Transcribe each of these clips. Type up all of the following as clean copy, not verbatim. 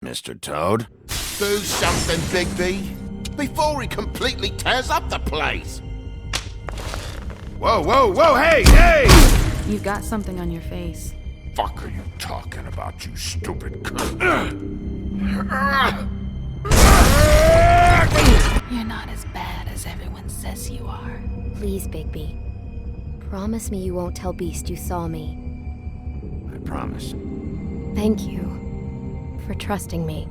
Mr. Toad? Do something, Bigby, before he completely tears up the place! Whoa, whoa, whoa, hey, hey! You've got something on your face. Fuck are you talking about, you stupid cunt? You're not as bad as everyone says you are. Please, Bigby. Promise me you won't tell Beast you saw me. I promise. Thank you for trusting me.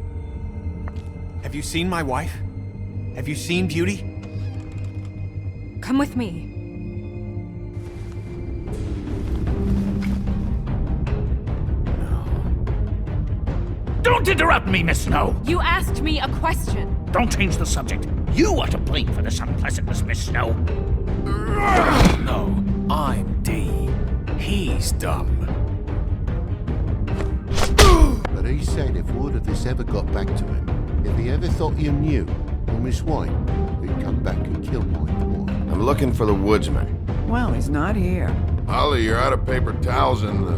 Have you seen my wife? Have you seen Beauty? Come with me. Don't interrupt me, Miss Snow! You asked me a question. Don't change the subject. You are to blame for this unpleasantness, Miss Snow. No, I'm D. He's dumb. But he said if word of this ever got back to him, if he ever thought you knew, or Miss White, he'd come back and kill my boy. I'm looking for the woodsman. Well, he's not here. Holly, you're out of paper towels and,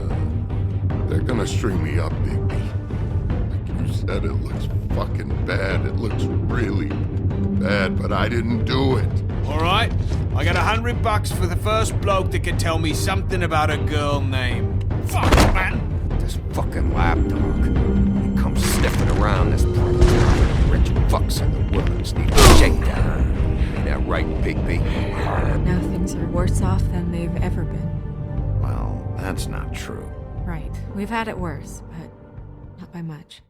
they're gonna string me up, Bigby. Like you said, it looks fucking bad. It looks really bad, but I didn't do it. Alright, I got $100 for the first bloke that can tell me something about a girl named... Fuck, man! This fucking lapdog. He comes sniffing around this part of town. Rich fucks in the woods need a shakedown. Ain't that right, Bigby? Now things are worse off than they've ever been. Well, that's not true. Right. We've had it worse, but not by much.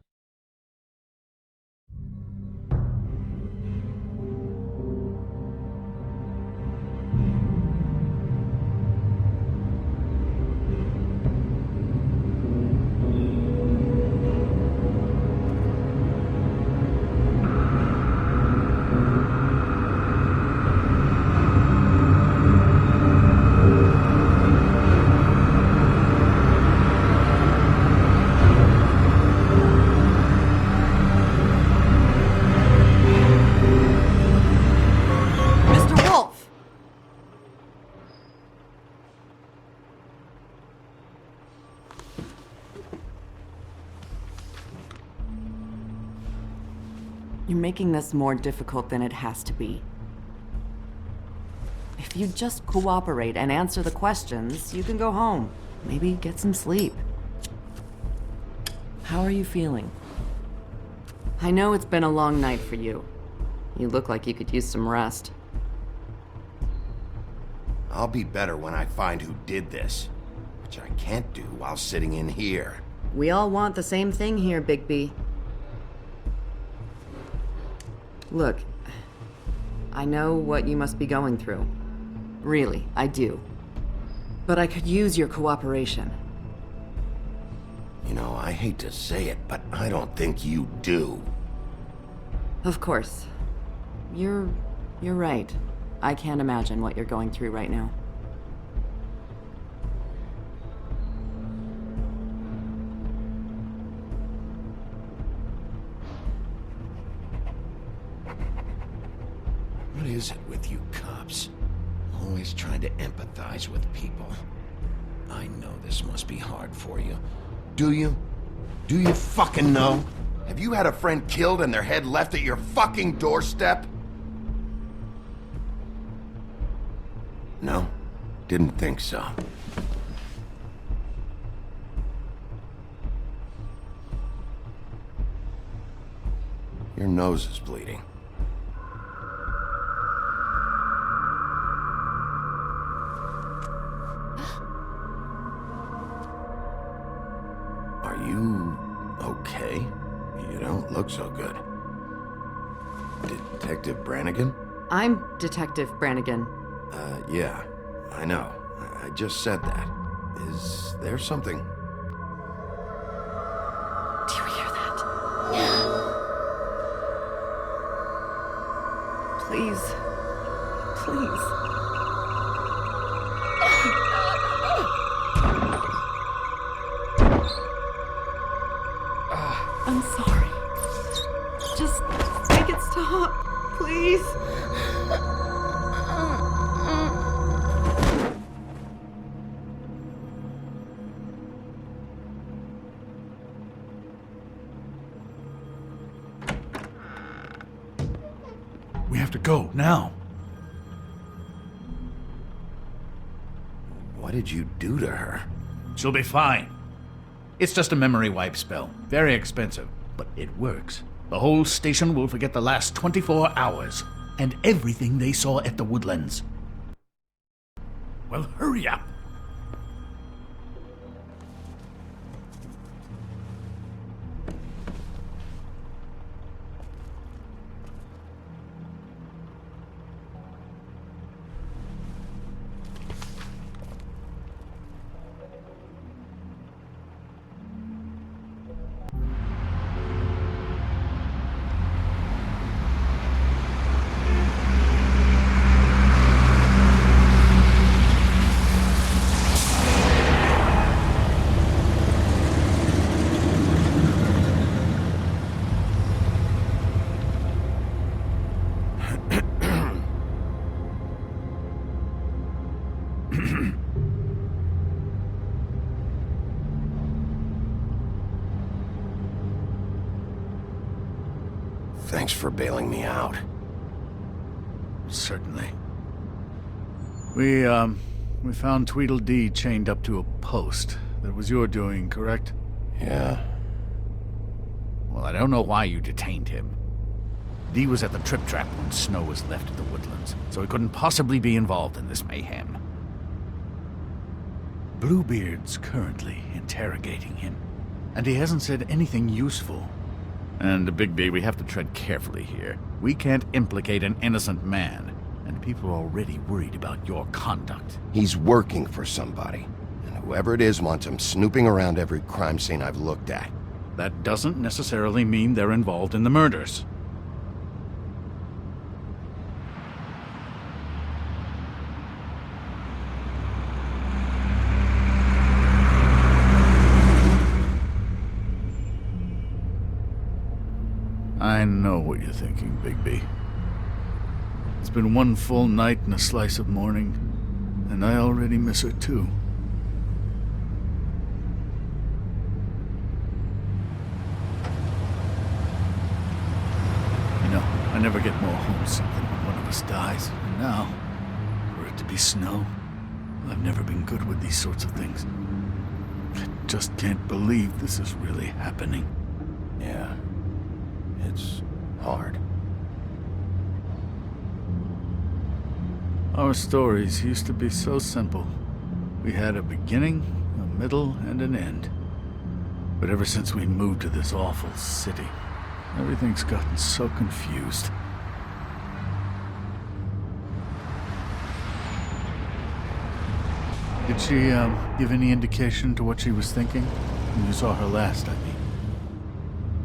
You're making this more difficult than it has to be. If you just cooperate and answer the questions, you can go home. Maybe get some sleep. How are you feeling? I know it's been a long night for you. You look like you could use some rest. I'll be better when I find who did this, which I can't do while sitting in here. We all want the same thing here, Bigby. Look, I know what you must be going through. Really, I do. But I could use your cooperation. You know, I hate to say it, but I don't think you do. Of course. You're right. I can't imagine what you're going through right now. What is it with you cops? Always trying to empathize with people. I know this must be hard for you. Do you? Do you fucking know? Have you had a friend killed and their head left at your fucking doorstep? No? Didn't think so. Your nose is bleeding. Are you okay? You don't look so good. Detective Brannigan? I'm Detective Brannigan. Yeah, I know. I just said that. Is there something? Do you hear that? Please. Please. I'm sorry. Please. We have to go, now. What did you do to her? She'll be fine. It's just a memory wipe spell. Very expensive, but it works. The whole station will forget the last 24 hours, and everything they saw at the Woodlands. Well, hurry up! Thanks for bailing me out. Certainly. We found Tweedledee chained up to a post. That was your doing, correct? Yeah. Well, I don't know why you detained him. Dee was at the Trip Trap when Snow was left at the Woodlands, so he couldn't possibly be involved in this mayhem. Bluebeard's currently interrogating him, and he hasn't said anything useful. And, Bigby, we have to tread carefully here. We can't implicate an innocent man, and people are already worried about your conduct. He's working for somebody, and whoever it is wants him snooping around every crime scene I've looked at. That doesn't necessarily mean they're involved in the murders. I know what you're thinking, Bigby. It's been one full night and a slice of morning, and I already miss her too. You know, I never get more homesick than when one of us dies. And now, for it to be Snow, I've never been good with these sorts of things. I just can't believe this is really happening. Yeah. It's hard. Our stories used to be so simple. We had a beginning, a middle, and an end. But ever since we moved to this awful city, everything's gotten so confused. Did she, give any indication to what she was thinking? When you saw her last, I mean.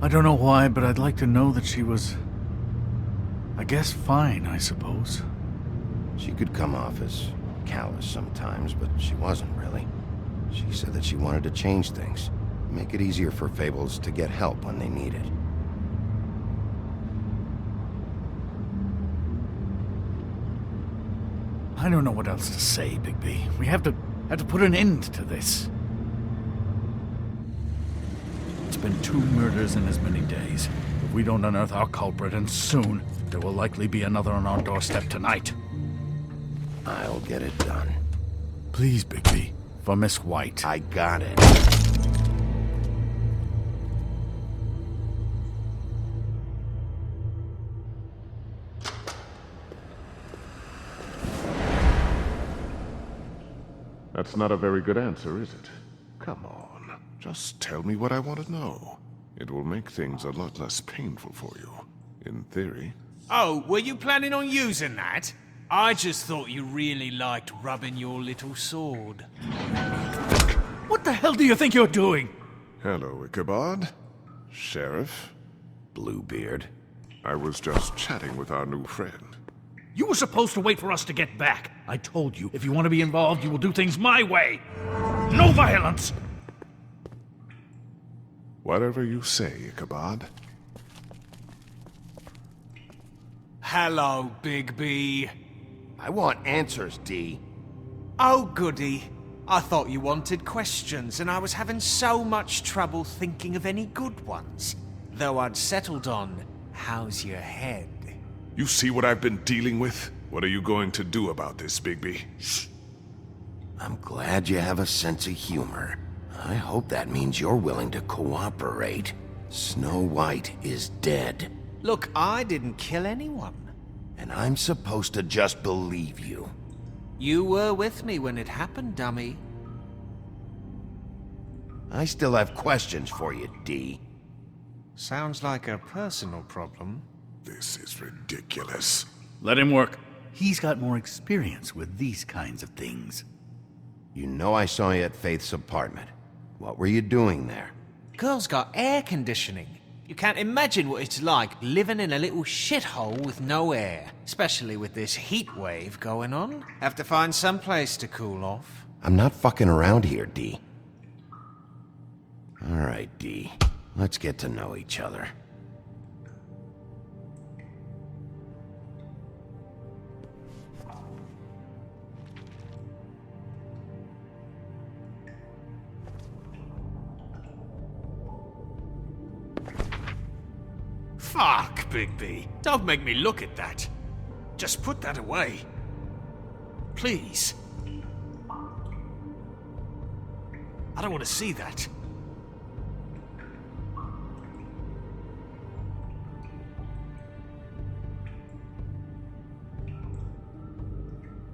I don't know why, but I'd like to know that she was, I guess, fine, I suppose. She could come off as callous sometimes, but she wasn't really. She said that she wanted to change things, make it easier for Fables to get help when they need it. I don't know what else to say, Bigby. We have to put an end to this. It's been 2 murders in as many days. If we don't unearth our culprit, and soon, there will likely be another on our doorstep tonight. I'll get it done. Please, Bigby. For Miss White. I got it. That's not a very good answer, is it? Come on. Just tell me what I want to know. It will make things a lot less painful for you. In theory. Oh, were you planning on using that? I just thought you really liked rubbing your little sword. What the hell do you think you're doing? Hello, Ichabod. Sheriff. Bluebeard. I was just chatting with our new friend. You were supposed to wait for us to get back. I told you, if you want to be involved, you will do things my way. No violence! Whatever you say, Ichabod. Hello, Bigby. I want answers, D. Oh, goody. I thought you wanted questions, and I was having so much trouble thinking of any good ones. Though I'd settled on, how's your head? You see what I've been dealing with? What are you going to do about this, Bigby? I'm glad you have a sense of humor. I hope that means you're willing to cooperate. Snow White is dead. Look, I didn't kill anyone. And I'm supposed to just believe you. You were with me when it happened, dummy. I still have questions for you, D. Sounds like a personal problem. This is ridiculous. Let him work. He's got more experience with these kinds of things. You know I saw you at Faith's apartment. What were you doing there? Girl's got air conditioning. You can't imagine what it's like living in a little shithole with no air. Especially with this heat wave going on. Have to find some place to cool off. I'm not fucking around here, D. All right, D. Let's get to know each other. Fuck, Bigby. Don't make me look at that. Just put that away. Please. I don't want to see that.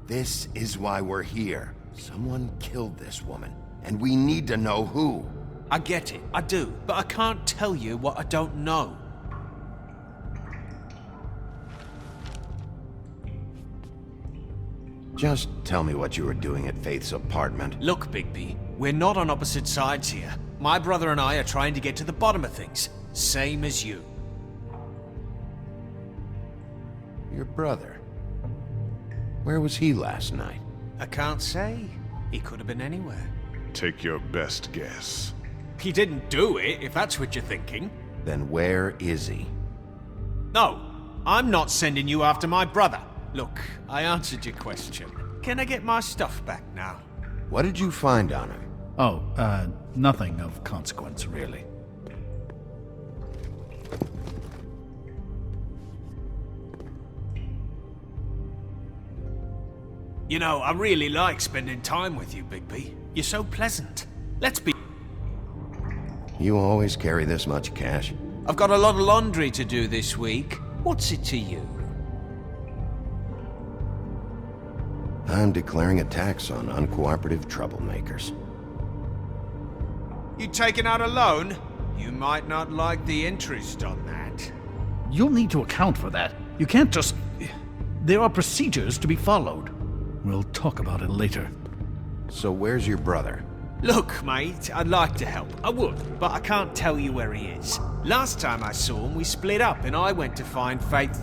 This is why we're here. Someone killed this woman, and we need to know who. I get it, I do, but I can't tell you what I don't know. Just tell me what you were doing at Faith's apartment. Look, Bigby, we're not on opposite sides here. My brother and I are trying to get to the bottom of things. Same as you. Your brother? Where was he last night? I can't say. He could have been anywhere. Take your best guess. He didn't do it, if that's what you're thinking. Then where is he? No, I'm not sending you after my brother. Look, I answered your question. Can I get my stuff back now? What did you find on him? Oh, nothing of consequence, really. You know, I really like spending time with you, Bigby. You're so pleasant. Let's be... You always carry this much cash? I've got a lot of laundry to do this week. What's it to you? I'm declaring a tax on uncooperative troublemakers. You taking out a loan? You might not like the interest on that. You'll need to account for that. You can't just... There are procedures to be followed. We'll talk about it later. So where's your brother? Look, mate, I'd like to help. I would, but I can't tell you where he is. Last time I saw him, we split up and I went to find Faith.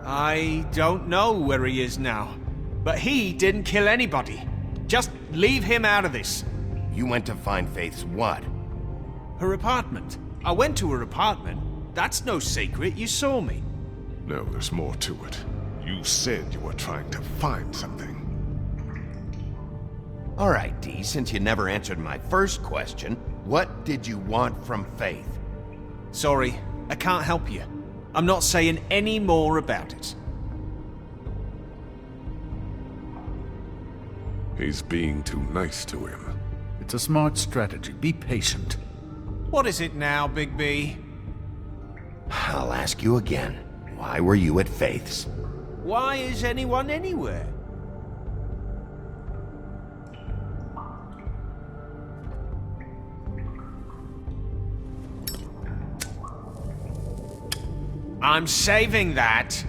I don't know where he is now. But he didn't kill anybody. Just leave him out of this. You went to find Faith's what? Her apartment. I went to her apartment. That's no secret. You saw me. No, there's more to it. You said you were trying to find something. All right, D, since you never answered my first question, what did you want from Faith? Sorry, I can't help you. I'm not saying any more about it. He's being too nice to him. It's a smart strategy. Be patient. What is it now, Bigby? I'll ask you again. Why were you at Faith's? Why is anyone anywhere? I'm saving that.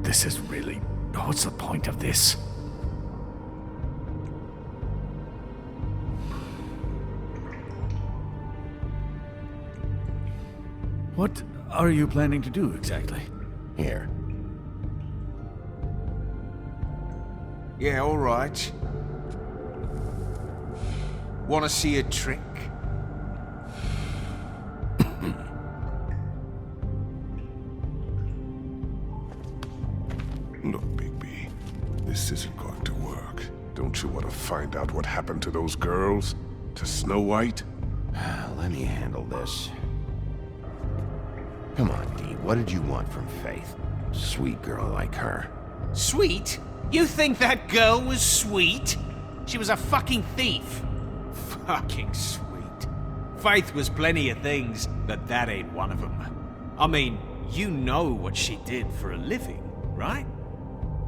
This is really... What's the point of this? What are you planning to do exactly? Here. Yeah, all right. Want to see a trick? find out what happened to those girls? To Snow White? Let me handle this. Come on, Dee. What did you want from Faith? Sweet girl like her. Sweet? You think that girl was sweet? She was a fucking thief. Fucking sweet. Faith was plenty of things, but that ain't one of them. I mean, you know what she did for a living, right?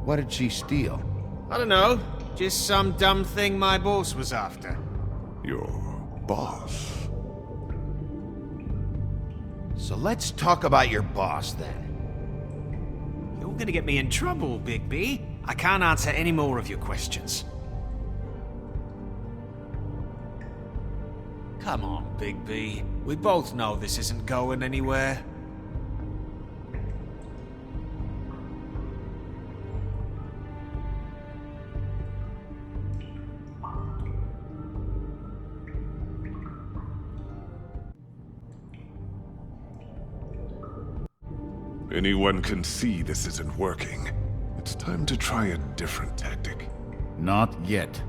What did she steal? I don't know. Just some dumb thing my boss was after. Your boss? So let's talk about your boss, then. You're gonna get me in trouble, Big B. I can't answer any more of your questions. Come on, Big B. We both know this isn't going anywhere. Anyone can see this isn't working. It's time to try a different tactic. Not yet.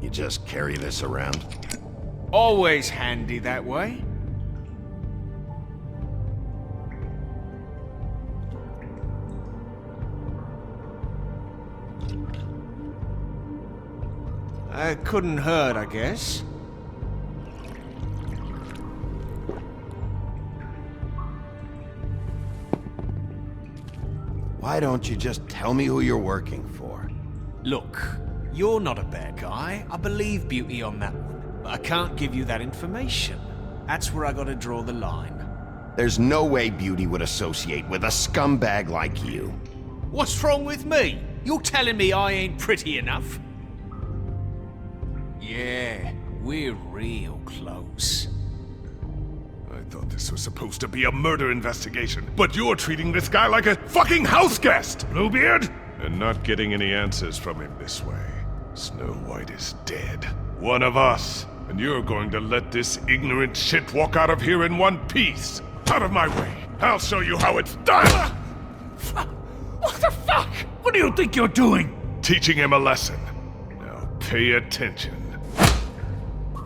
You just carry this around? Always handy that way. Couldn't hurt, I guess. Why don't you just tell me who you're working for? Look, you're not a bad guy. I believe Beauty on that one. But I can't give you that information. That's where I gotta draw the line. There's no way Beauty would associate with a scumbag like you. What's wrong with me? You're telling me I ain't pretty enough? Yeah, we're real close. I thought this was supposed to be a murder investigation, but you're treating this guy like a fucking house guest, Bluebeard! And not getting any answers from him this way. Snow White is dead. One of us. And you're going to let this ignorant shit walk out of here in one piece. Out of my way. I'll show you how it's done! What the fuck? What do you think you're doing? Teaching him a lesson. Now pay attention.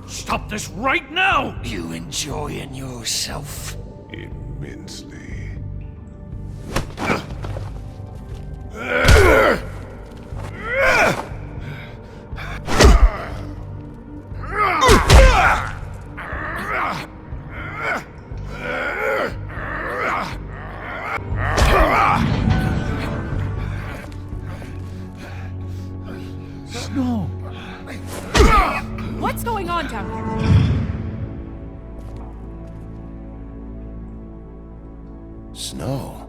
Stop this right now! You enjoying yourself? Immensely. Snow! What's going on down here? Snow.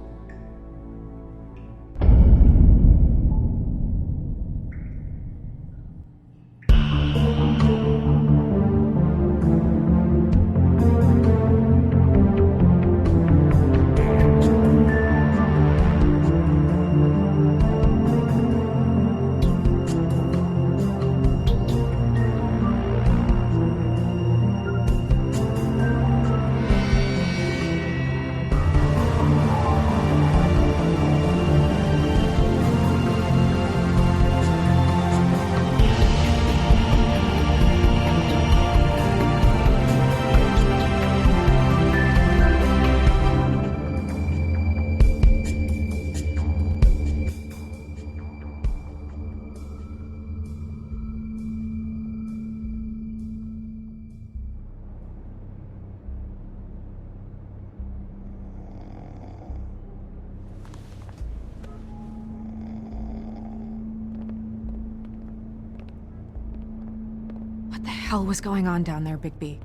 What the hell was going on down there, Bigby?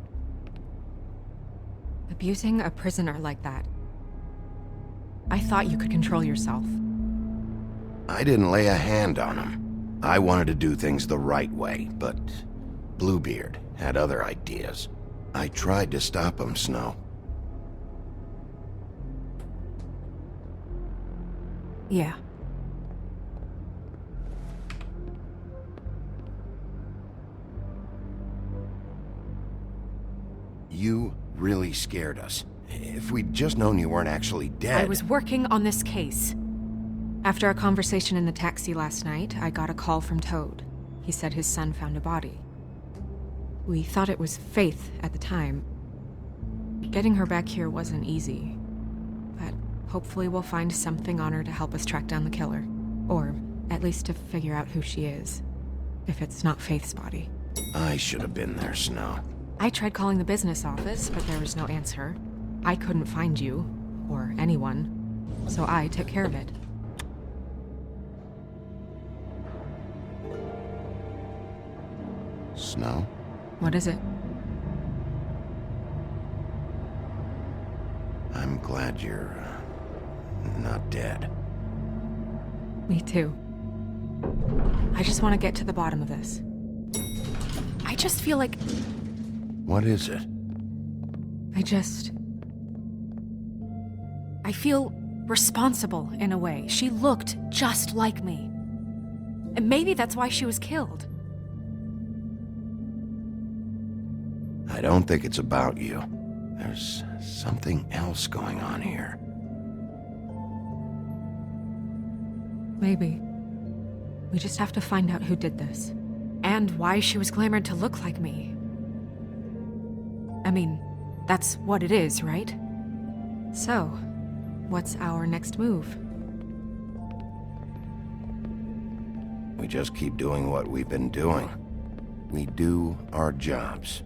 Abusing a prisoner like that. I thought you could control yourself. I didn't lay a hand on him. I wanted to do things the right way, but Bluebeard had other ideas. I tried to stop him, Snow. Yeah. You really scared us. If we'd just known you weren't actually dead... I was working on this case. After our conversation in the taxi last night, I got a call from Toad. He said his son found a body. We thought it was Faith at the time. Getting her back here wasn't easy, but hopefully we'll find something on her to help us track down the killer. Or at least to figure out who she is, if it's not Faith's body. I should have been there, Snow. I tried calling the business office, but there was no answer. I couldn't find you, or anyone, so I took care of it. Snow? What is it? I'm glad you're, not dead. Me too. I just want to get to the bottom of this. I just feel like... What is it? I feel responsible in a way. She looked just like me. And maybe that's why she was killed. I don't think it's about you. There's something else going on here. Maybe. We just have to find out who did this. And why she was glamored to look like me. I mean, that's what it is, right? So, what's our next move? We just keep doing what we've been doing. We do our jobs.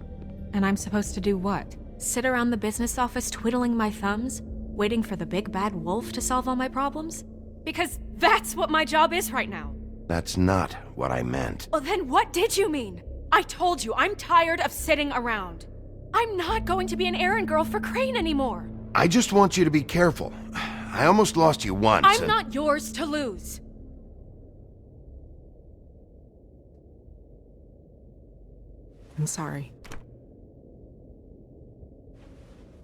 And I'm supposed to do what? Sit around the business office twiddling my thumbs, waiting for the big bad wolf to solve all my problems? Because that's what my job is right now. That's not what I meant. Well, then what did you mean? I told you, I'm tired of sitting around. I'm not going to be an errand girl for Crane anymore. I just want you to be careful. I almost lost you once. I'm not yours to lose. I'm sorry.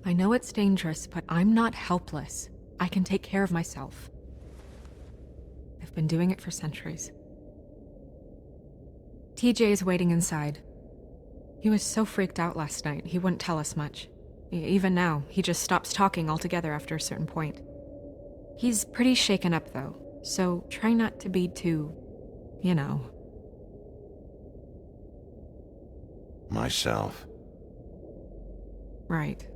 I know it's dangerous, but I'm not helpless. I can take care of myself. I've been doing it for centuries. TJ is waiting inside. He was so freaked out last night, he wouldn't tell us much. Even now, he just stops talking altogether after a certain point. He's pretty shaken up, though, so try not to be too, you know. Myself. Right.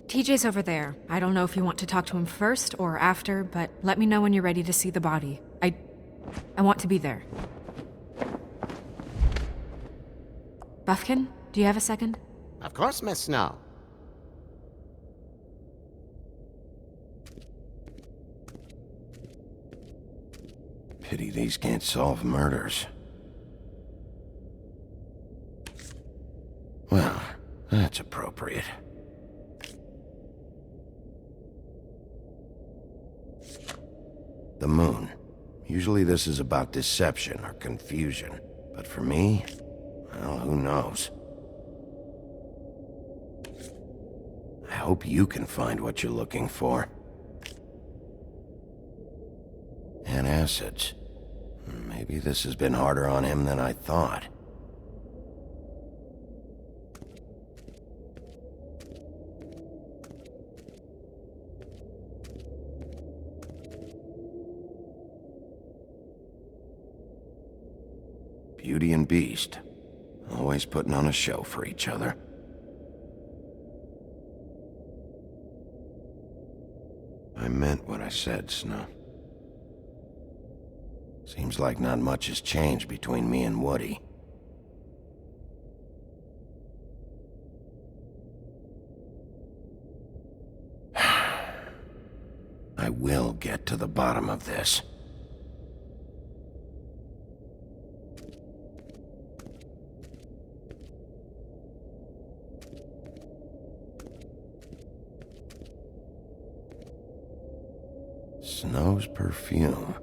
TJ's over there. I don't know if you want to talk to him first or after, but let me know when you're ready to see the body. I want to be there. Buffkin, do you have a second? Of course, Miss Snow. Pity these can't solve murders. Well, that's appropriate. The moon. Usually this is about deception or confusion. But for me, well, who knows? I hope you can find what you're looking for. Antacids. Maybe this has been harder on him than I thought. Beauty and Beast. Always putting on a show for each other. I meant what I said, Snow. Seems like not much has changed between me and Woody. I will get to the bottom of this. Snow's perfume.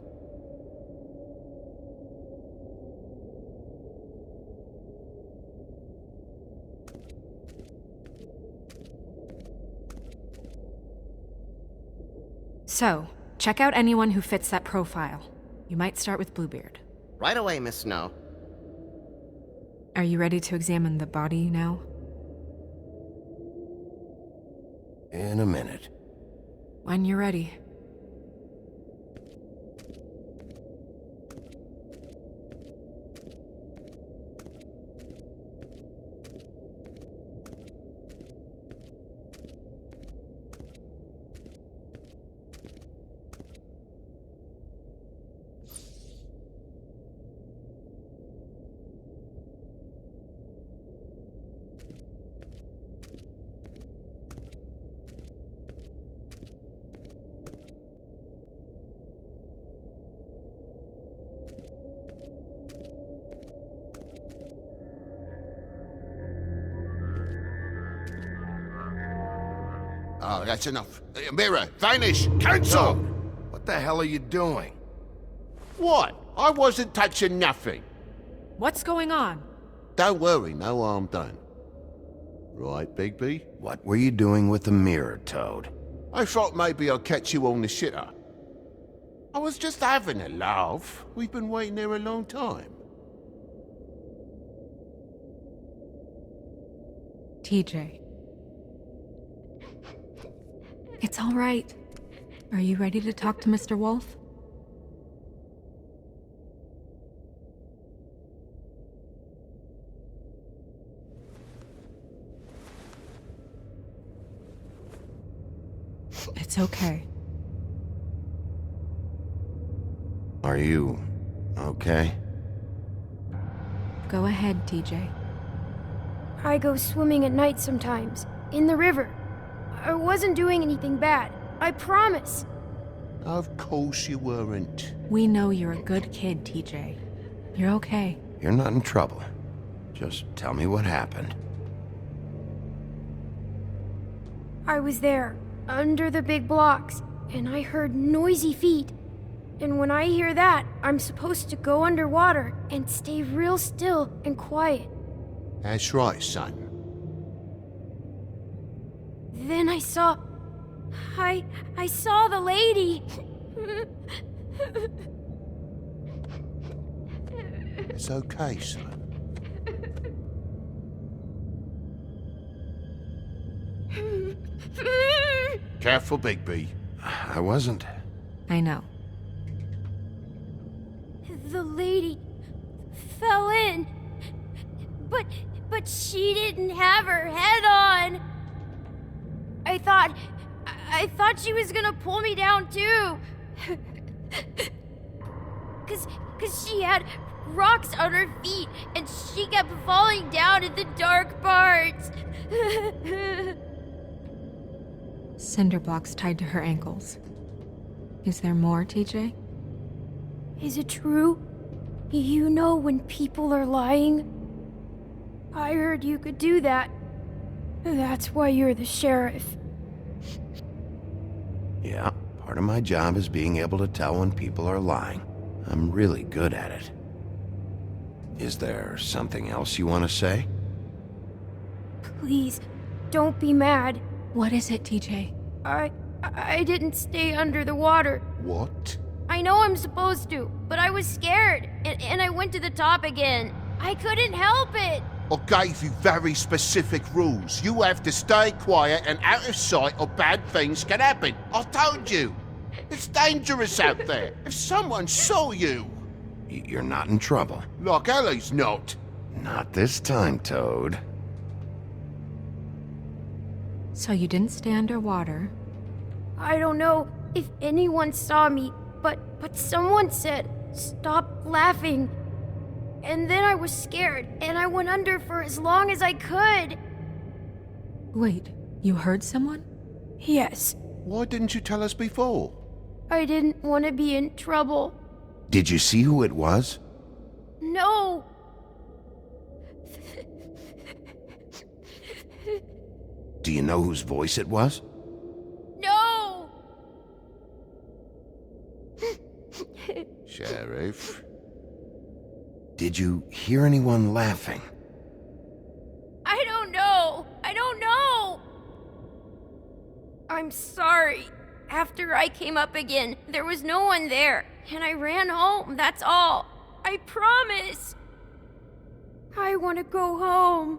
So, check out anyone who fits that profile. You might start with Bluebeard. Right away, Miss Snow. Are you ready to examine the body now? In a minute. When you're ready. Oh, that's enough. Mirror, vanish, cancel! What the hell are you doing? What? I wasn't touching nothing. What's going on? Don't worry, no harm done. Right, Bigby? What were you doing with the mirror, Toad? I thought maybe I'd catch you on the shitter. I was just having a laugh. We've been waiting there a long time. TJ. It's all right. Are you ready to talk to Mr. Wolf? It's okay. Are you okay? Go ahead, TJ. I go swimming at night sometimes, in the river. I wasn't doing anything bad, I promise. Of course you weren't. We know you're a good kid, TJ. You're okay. You're not in trouble. Just tell me what happened. I was there, under the big blocks, and I heard noisy feet. And when I hear that, I'm supposed to go underwater and stay real still and quiet. That's right, son. Then I saw the lady. It's okay, son. Careful, Bigby. I wasn't. I know. The lady fell in. But she didn't have her head on. I thought she was gonna pull me down too. Cause she had rocks on her feet and she kept falling down in the dark parts. Cinder blocks tied to her ankles. Is there more, TJ? Is it true? You know when people are lying? I heard you could do that. That's why you're the sheriff. Yeah, part of my job is being able to tell when people are lying. I'm really good at it. Is there something else you want to say? Please, don't be mad. What is it, TJ? I didn't stay under the water. What? I know I'm supposed to, but I was scared, and I went to the top again. I couldn't help it. I gave you very specific rules. You have to stay quiet and out of sight or bad things can happen. I told you. It's dangerous out there. If someone saw you... You're not in trouble. Like Ellie's not. Not this time, Toad. So you didn't stay underwater. I don't know if anyone saw me, but someone said, "Stop laughing." And then I was scared, and I went under for as long as I could. Wait, you heard someone? Yes. Why didn't you tell us before? I didn't want to be in trouble. Did you see who it was? No. Do you know whose voice it was? No. Sheriff? Did you hear anyone laughing? I don't know. I'm sorry. After I came up again, there was no one there, and I ran home, that's all. I promise. I want to go home.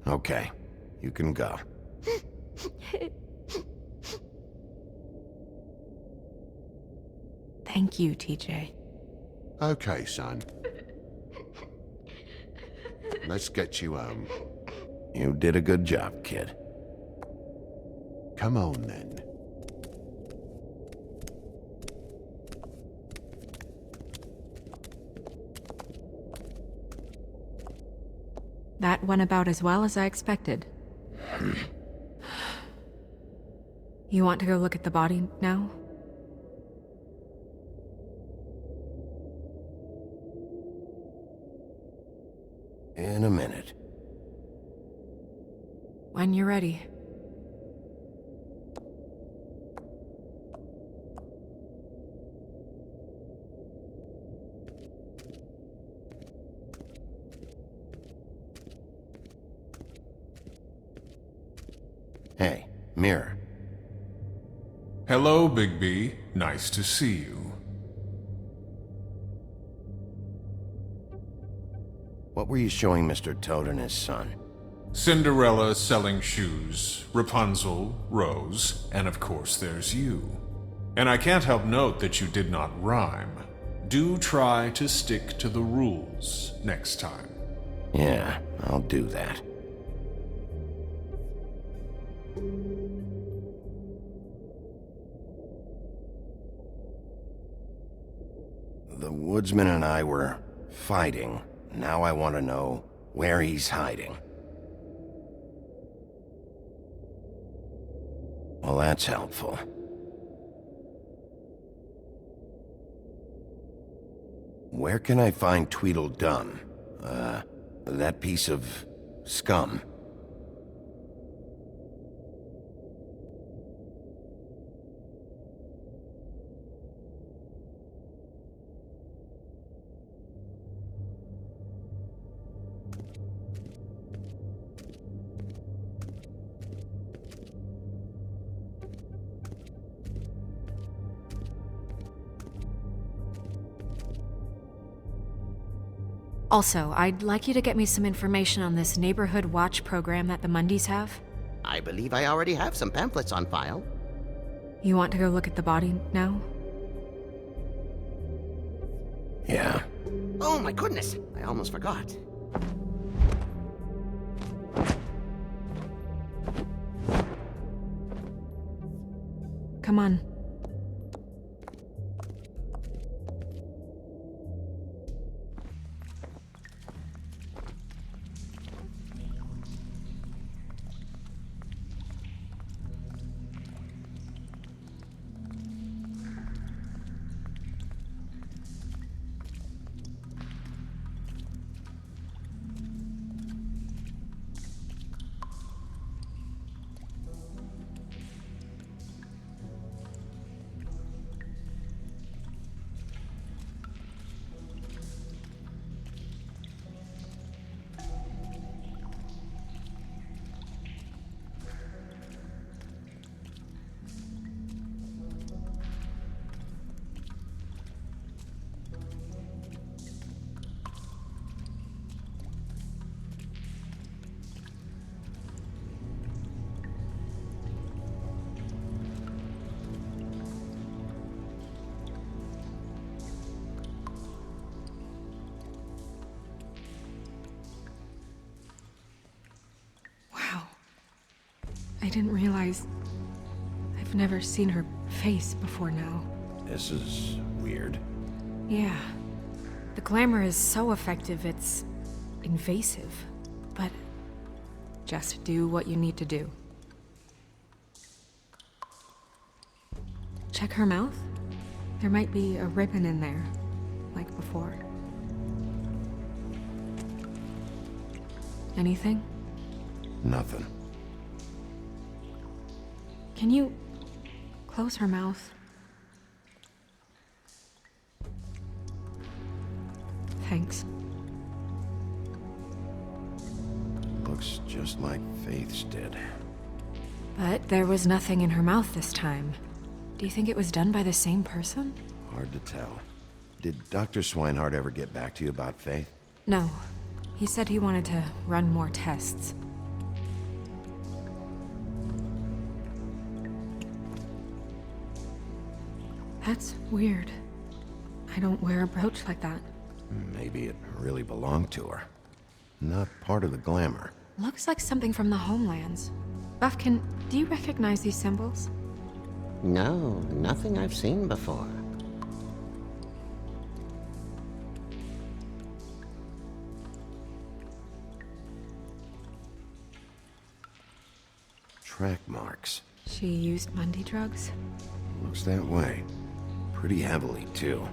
Okay, you can go. Thank you, TJ. Okay, son. Let's get you home. You did a good job, kid. Come on, then. That went about as well as I expected. You want to go look at the body now? In a minute. When you're ready. Hey, Mirror. Hello, Big B. Nice to see you. What were you showing Mr. Toad and his son? Cinderella selling shoes, Rapunzel, Rose, and of course there's you. And I can't help note that you did not rhyme. Do try to stick to the rules next time. Yeah, I'll do that. The woodsman and I were fighting. Now I want to know where he's hiding. Well, that's helpful. Where can I find Tweedledum? That piece of scum. Also, I'd like you to get me some information on this neighborhood watch program that the Mundys have. I believe I already have some pamphlets on file. You want to go look at the body now? Yeah. Oh my goodness, I almost forgot. Come on. I didn't realize... I've never seen her face before now. This is weird. Yeah. The glamour is so effective, it's invasive. But just do what you need to do. Check her mouth. There might be a ribbon in there, like before. Anything? Nothing. Can you close her mouth? Thanks. Looks just like Faith's did. But there was nothing in her mouth this time. Do you think it was done by the same person? Hard to tell. Did Dr. Swinehart ever get back to you about Faith? No. He said he wanted to run more tests. That's weird. I don't wear a brooch like that. Maybe it really belonged to her. Not part of the glamour. Looks like something from the homelands. Buffkin, do you recognize these symbols? No, nothing I've seen before. Track marks. She used Mundy drugs? Looks that way. Pretty heavily, too.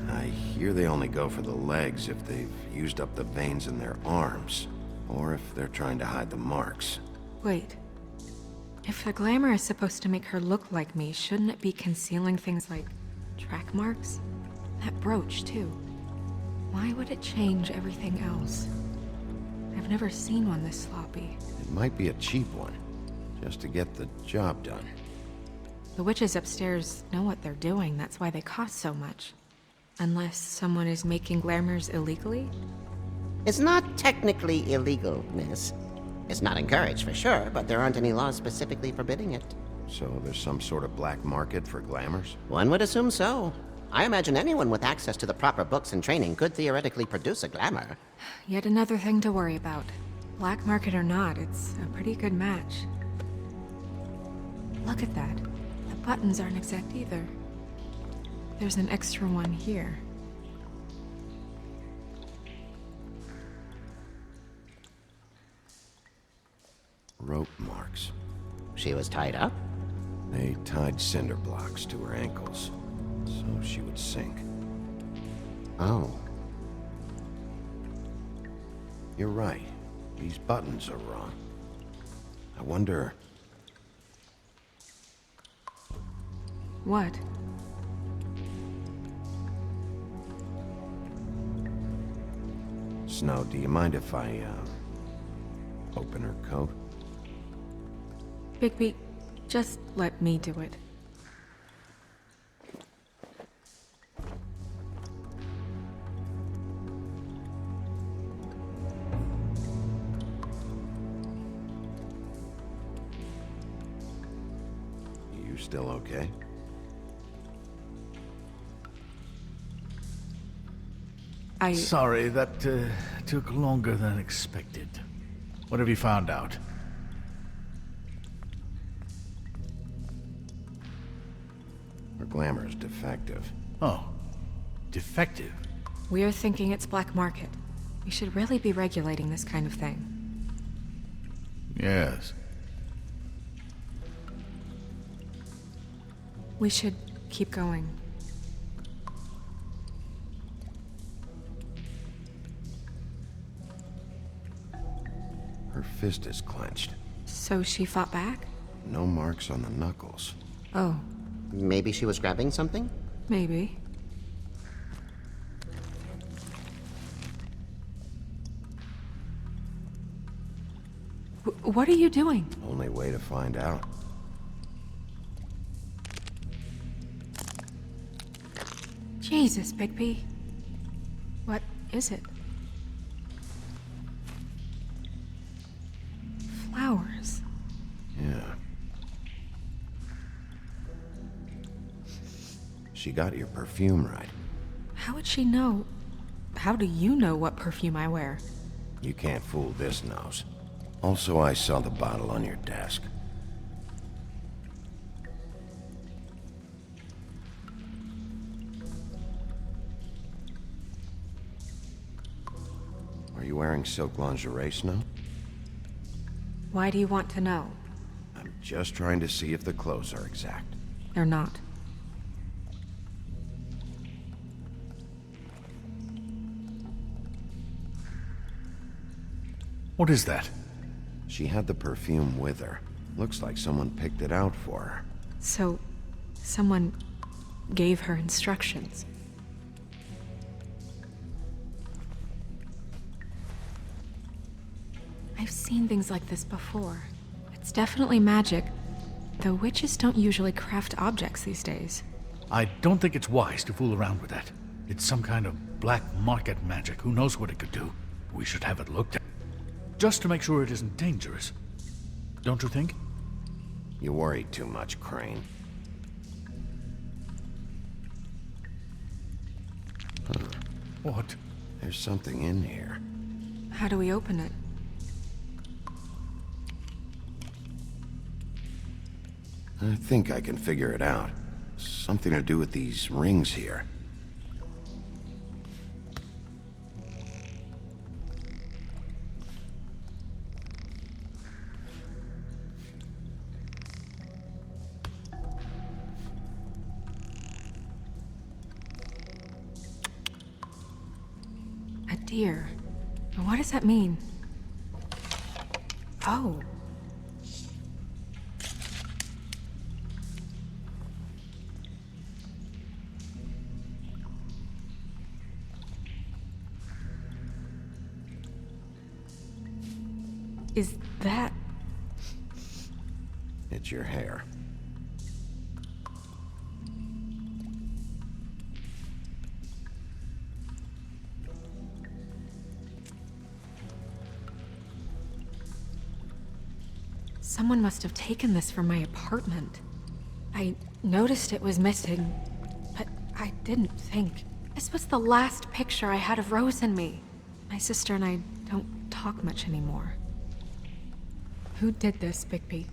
I hear they only go for the legs if they've used up the veins in their arms, or if they're trying to hide the marks. Wait. If the glamour is supposed to make her look like me, shouldn't it be concealing things like track marks? That brooch, too. Why would it change everything else? I've never seen one this sloppy. It might be a cheap one, just to get the job done. The witches upstairs know what they're doing, that's why they cost so much. Unless someone is making glamours illegally? It's not technically illegal, miss. It's not encouraged for sure, but there aren't any laws specifically forbidding it. So there's some sort of black market for glamours? One would assume so. I imagine anyone with access to the proper books and training could theoretically produce a glamour. Yet another thing to worry about. Black market or not, it's a pretty good match. Look at that. The buttons aren't exact either. There's an extra one here. Rope marks. She was tied up? They tied cinder blocks to her ankles, so she would sink. Oh. You're right. These buttons are wrong. I wonder... What? Snow, do you mind if I, open her coat? Bigby, just let me do it. You still okay? Sorry, that took longer than expected. What have you found out? Her glamour is defective. Oh, defective? We're thinking it's black market. We should really be regulating this kind of thing. Yes. We should keep going. Her fist is clenched. So she fought back? No marks on the knuckles. Oh, Maybe she was grabbing something? maybe. What are you doing? Only way to find out. Jesus, Bigby. What is it? Flowers. Yeah. She got your perfume right. How would she know? How do you know what perfume I wear? You can't fool this nose. Also, I saw the bottle on your desk. Are you wearing silk lingerie, Snow? Why do you want to know? I'm just trying to see if the clothes are exact. They're not. What is that? She had the perfume with her. Looks like someone picked it out for her. So, someone gave her instructions. I've seen things like this before. It's It's definitely magic, though witches don't usually craft objects these days. I don't think it's wise to fool around with that. It's some kind of black market magic. Who knows what it could do? We should have it looked at. Just to make sure it isn't dangerous. Don't you think? You worry too much, Crane. What? There's something in here. How do we open it? I think I can figure it out. Something to do with these rings here. A deer. What does that mean? Oh. Is that... It's your hair. Someone must have taken this from my apartment. I noticed it was missing, but I didn't think. This was the last picture I had of Rose and me. My sister and I don't talk much anymore. Who did this, Bigby?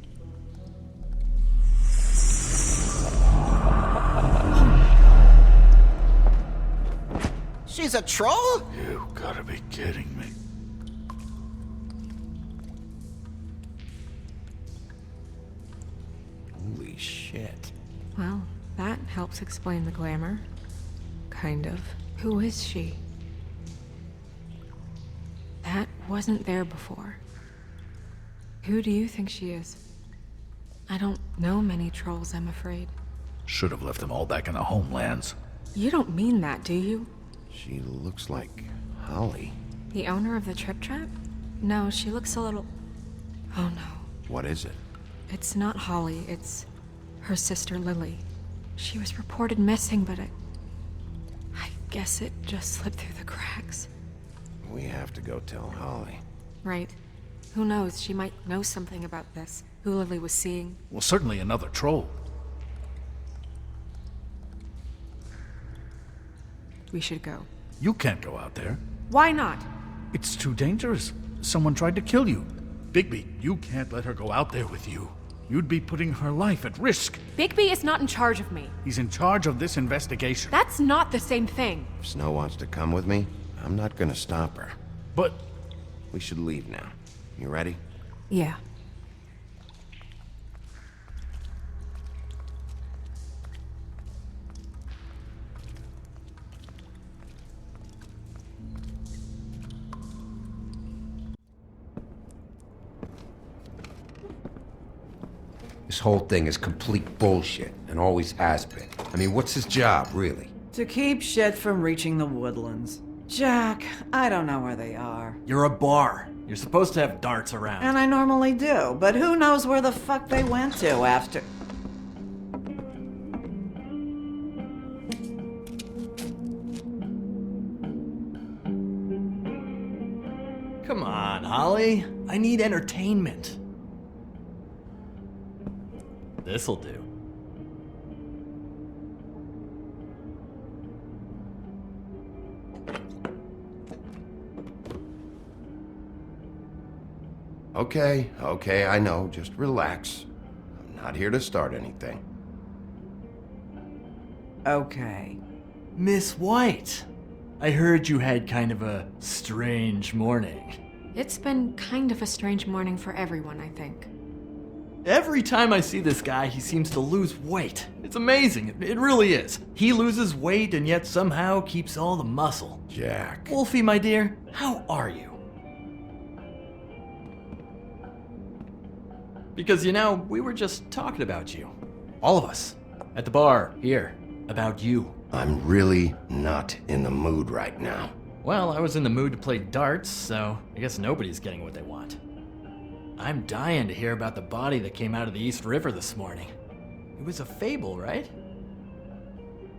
She's a troll? You gotta be kidding me. Holy shit. Well, that helps explain the glamour. Kind of. Who is she? That wasn't there before. Who do you think she is? I don't know many trolls, I'm afraid. Should have left them all back in the homelands. You don't mean that, do you? She looks like Holly. The owner of the Trip Trap? No, she looks a little... Oh no. What is it? It's not Holly, it's her sister Lily. She was reported missing, but I guess it just slipped through the cracks. We have to go tell Holly. Right. Who knows, she might know something about this. Who Lily was seeing. Well, certainly another troll. We should go. You can't go out there. Why not? It's too dangerous. Someone tried to kill you. Bigby, you can't let her go out there with you. You'd be putting her life at risk. Bigby is not in charge of me. He's in charge of this investigation. That's not the same thing. If Snow wants to come with me, I'm not gonna stop her. But... We should leave now. You ready? Yeah. This whole thing is complete bullshit, and always has been. I mean, what's his job, really? To keep shit from reaching the woodlands. Jack, I don't know where they are. You're a bar. You're supposed to have darts around. And I normally do, but who knows where the fuck they went to after... Come on, Holly. I need entertainment. This'll do. Okay, I know. Just relax. I'm not here to start anything. Okay. Miss White, I heard you had kind of a strange morning. It's been kind of a strange morning for everyone, I think. Every time I see this guy, he seems to lose weight. It's amazing. It really is. He loses weight and yet somehow keeps all the muscle. Jack. Wolfie, my dear, how are you? Because, you know, we were just talking about you. All of us. At the bar, here. About you. I'm really not in the mood right now. Well, I was in the mood to play darts, so I guess nobody's getting what they want. I'm dying to hear about the body that came out of the East River this morning. It was a fable, right?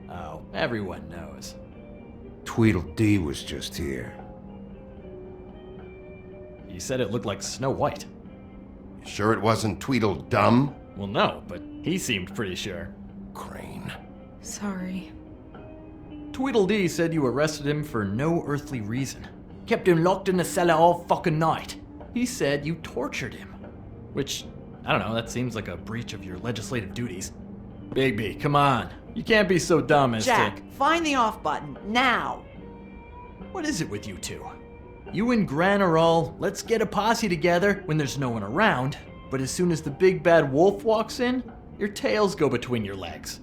Oh, everyone knows. Tweedledee was just here. You said it looked like Snow White. Sure it wasn't Tweedledum? Well, no, but he seemed pretty sure. Crane. Sorry. Tweedledee said you arrested him for no earthly reason. Kept him locked in the cellar all fucking night. He said you tortured him. Which, I don't know, that seems like a breach of your legislative duties. Bigby, come on. You can't be so dumb as Jack, to... find the off button, now! What is it with you two? You and Gran are all, let's get a posse together when there's no one around, but as soon as the big bad wolf walks in, your tails go between your legs.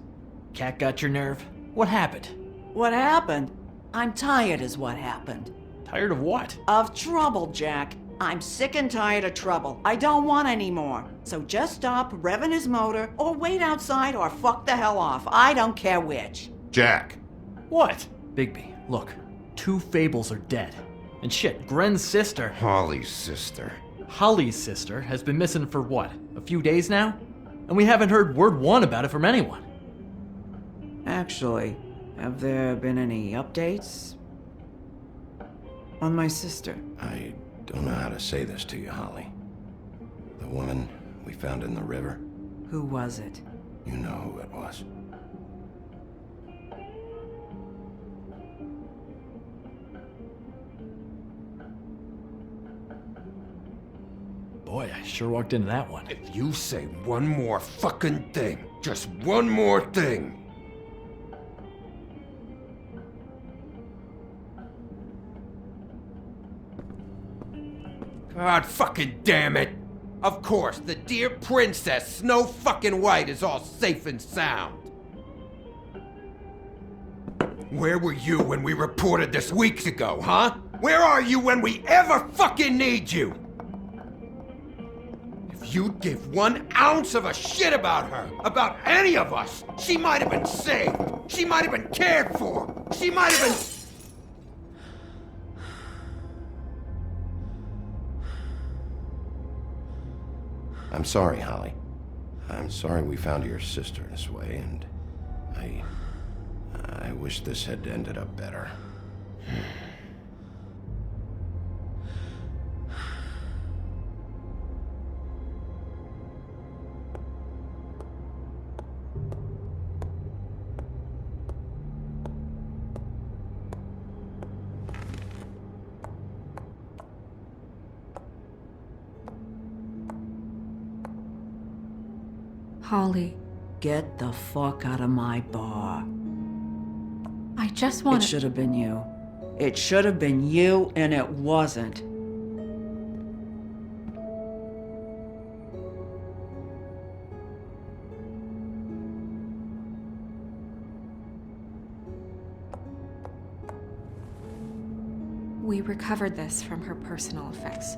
Cat got your nerve? What happened? What happened? I'm tired is what happened. Tired of what? Of trouble, Jack. I'm sick and tired of trouble. I don't want any more. So just stop revving his motor, or wait outside, or fuck the hell off. I don't care which. Jack. What? Bigby, look. 2 fables are dead. And shit, Gren's sister... Holly's sister. Holly's sister has been missing for what? A few days now? And we haven't heard word one about it from anyone. Actually, have there been any updates on my sister? I don't know how to say this to you, Holly. The woman we found in the river. Who was it? You know who it was. Boy, I sure walked into that one. If you say one more fucking thing, just one more thing. God fucking damn it! Of course, the dear princess, Snow fucking White, is all safe and sound. Where were you when we reported this weeks ago, huh? Where are you when we ever fucking need you? If you'd give 1 ounce of a shit about her, about any of us, she might have been saved. She might have been cared for. She might have been... I'm sorry, Holly. I'm sorry we found your sister this way, and I wish this had ended up better. Holly, Get the fuck out of my bar. I just It want to... should have been you. It should have been you, and it wasn't. We recovered this from her personal effects.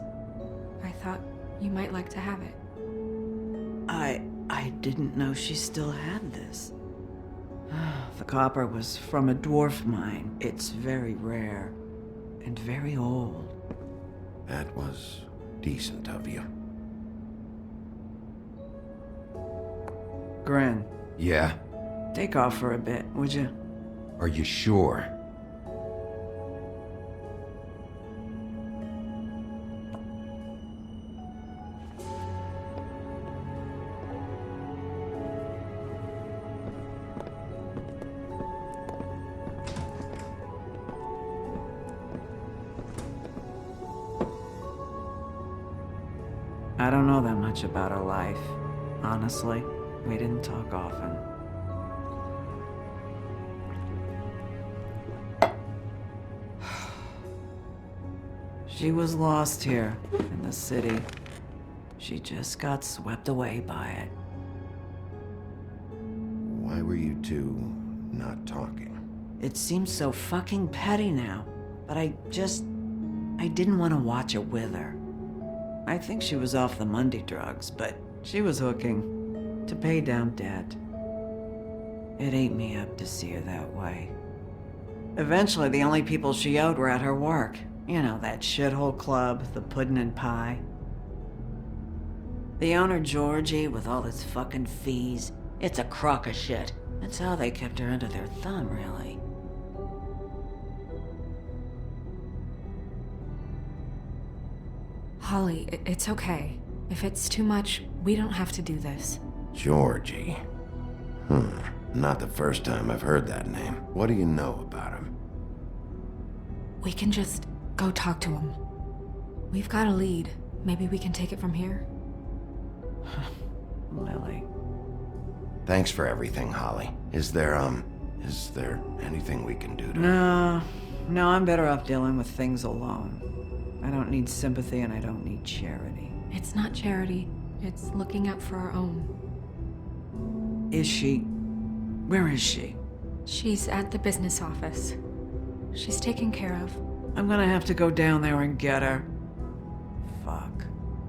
I thought you might like to have it. I didn't know she still had this. The copper was from a dwarf mine. It's very rare and very old. That was decent of you. Gren, Yeah? take off for a bit, would you? Are you sure? I don't know that much about her life. Honestly, we didn't talk often. She was lost here in the city. She just got swept away by it. Why were you two not talking? It seems so fucking petty now, but I didn't want to watch it with her. I think she was off the Monday drugs, but she was hooking to pay down debt. It ate me up to see her that way. Eventually, the only people she owed were at her work. You know, that shithole club, the Puddin' and Pie. The owner, Georgie, with all his fucking fees, it's a crock of shit. That's how they kept her under their thumb, really. Holly, it's okay. If it's too much, we don't have to do this. Georgie. Not the first time I've heard that name. What do you know about him? We can just go talk to him. We've got a lead. Maybe we can take it from here? Lily. Thanks for everything, Holly. Is there anything we can do to... No, I'm better off dealing with things alone. I don't need sympathy and I don't need charity. It's not charity. It's looking out for our own. Is she? Where is she? She's at the business office. She's taken care of. I'm gonna have to go down there and get her. Fuck.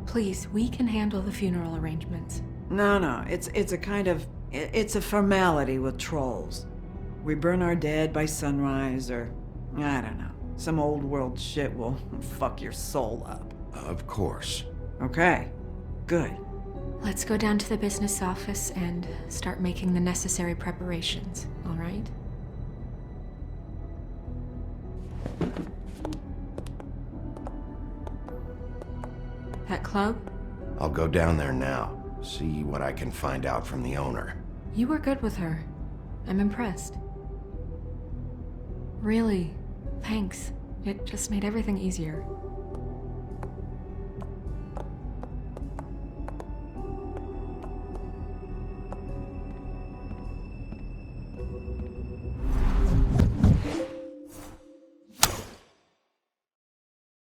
Please, we can handle the funeral arrangements. No, it's a kind of... It's a formality with trolls. We burn our dead by sunrise, or... I don't know. Some old world shit will fuck your soul up. Of course. Okay. Good. Let's go down to the business office and start making the necessary preparations, all right? That club? I'll go down there now. See what I can find out from the owner. You were good with her. I'm impressed. Really, thanks. It just made everything easier.